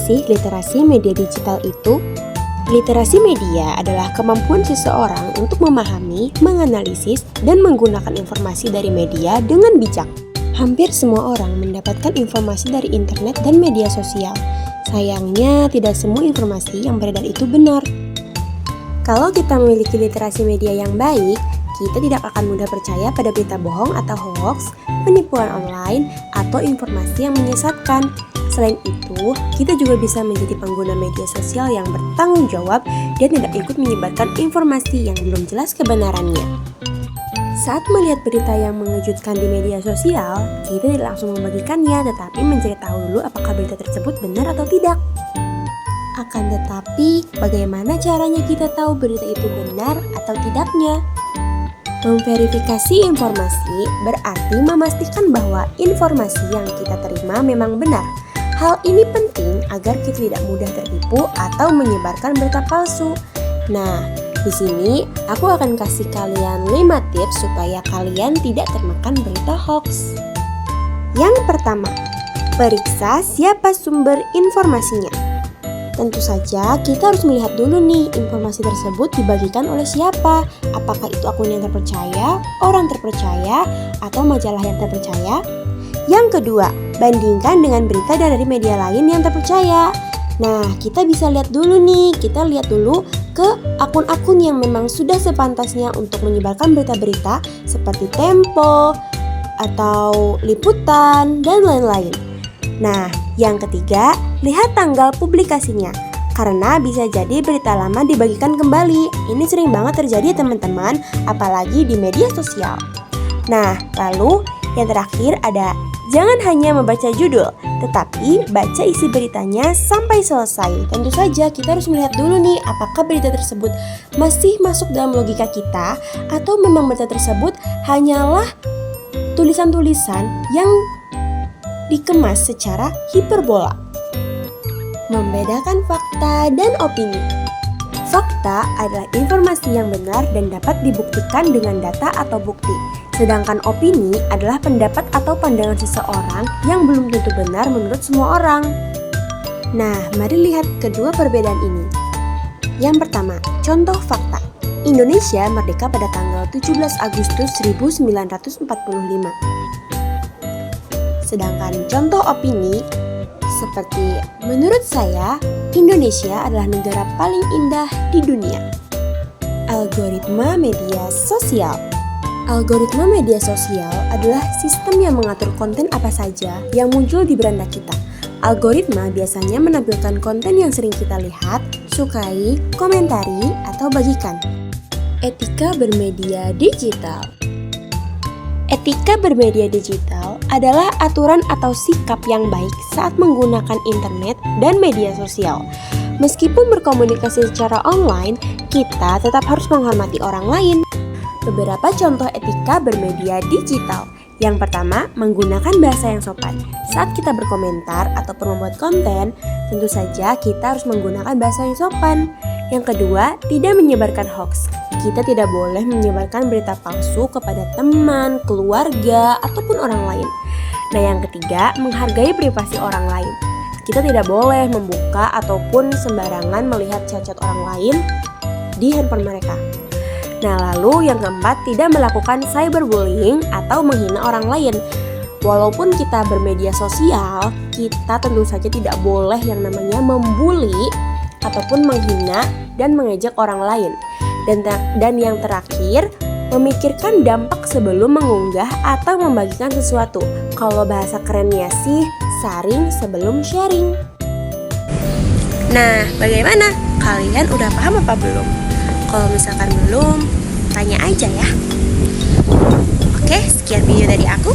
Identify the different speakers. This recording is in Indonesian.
Speaker 1: sih literasi media digital itu? Literasi media adalah kemampuan seseorang untuk memahami, menganalisis, dan menggunakan informasi dari media dengan bijak. Hampir semua orang mendapatkan informasi dari internet dan media sosial. Sayangnya, tidak semua informasi yang beredar itu benar. Kalau kita memiliki literasi media yang baik, kita tidak akan mudah percaya pada berita bohong atau hoax, penipuan online, atau informasi yang menyesatkan. Selain itu, kita juga bisa menjadi pengguna media sosial yang bertanggung jawab dan tidak ikut menyebarkan informasi yang belum jelas kebenarannya. Saat melihat berita yang mengejutkan di media sosial, kita tidak langsung membagikannya, tetapi mencari tahu dulu apakah berita tersebut benar atau tidak. Akan tetapi, bagaimana caranya kita tahu berita itu benar atau tidaknya? Memverifikasi informasi berarti memastikan bahwa informasi yang kita terima memang benar. Hal ini penting agar kita tidak mudah tertipu atau menyebarkan berita palsu. Nah, di sini aku akan kasih kalian 5 tips supaya kalian tidak termakan berita hoax. Yang pertama, periksa siapa sumber informasinya. Tentu saja kita harus melihat dulu nih informasi tersebut dibagikan oleh siapa. Apakah itu akun yang terpercaya, orang terpercaya, atau majalah yang terpercaya? Yang kedua, bandingkan dengan berita dari media lain yang terpercaya. Nah, kita bisa lihat dulu nih, kita lihat dulu ke akun-akun yang memang sudah sepantasnya untuk menyebarkan berita-berita seperti Tempo, atau Liputan, dan lain-lain. Nah, yang ketiga, lihat tanggal publikasinya. Karena bisa jadi berita lama dibagikan kembali. Ini sering banget terjadi teman-teman, apalagi di media sosial. Nah, lalu yang terakhir ada jangan hanya membaca judul, tetapi baca isi beritanya sampai selesai. Tentu saja kita harus melihat dulu nih apakah berita tersebut masih masuk dalam logika kita atau memang berita tersebut hanyalah tulisan-tulisan yang dikemas secara hiperbola. Membedakan fakta dan opini. Fakta adalah informasi yang benar dan dapat dibuktikan dengan data atau bukti. Sedangkan opini adalah pendapat atau pandangan seseorang yang belum tentu benar menurut semua orang. Nah, mari lihat kedua perbedaan ini. Yang pertama, contoh fakta. Indonesia merdeka pada tanggal 17 Agustus 1945. Sedangkan contoh opini seperti menurut saya Indonesia adalah negara paling indah di dunia. Algoritma media sosial. Algoritma media sosial adalah sistem yang mengatur konten apa saja yang muncul di beranda kita. Algoritma biasanya menampilkan konten yang sering kita lihat, sukai, komentari, atau bagikan. Etika bermedia digital. Etika bermedia digital adalah aturan atau sikap yang baik saat menggunakan internet dan media sosial. Meskipun berkomunikasi secara online, kita tetap harus menghormati orang lain. Beberapa contoh etika bermedia digital. Yang pertama, menggunakan bahasa yang sopan. Saat kita berkomentar ataupun membuat konten, tentu saja kita harus menggunakan bahasa yang sopan. Yang kedua, tidak menyebarkan hoax. Kita tidak boleh menyebarkan berita palsu kepada teman, keluarga, ataupun orang lain. Nah, yang ketiga, menghargai privasi orang lain. Kita tidak boleh membuka ataupun sembarangan melihat cacat orang lain di handphone mereka. Nah, lalu yang keempat, tidak melakukan cyberbullying atau menghina orang lain. Walaupun kita bermedia sosial, kita tentu saja tidak boleh yang namanya membuli ataupun menghina dan mengejek orang lain. Dan yang terakhir, memikirkan dampak sebelum mengunggah atau membagikan sesuatu. Kalau bahasa kerennya sih, saring sebelum sharing. Nah, bagaimana? Kalian udah paham apa belum? Kalau misalkan belum, tanya aja ya. Oke, sekian video dari aku.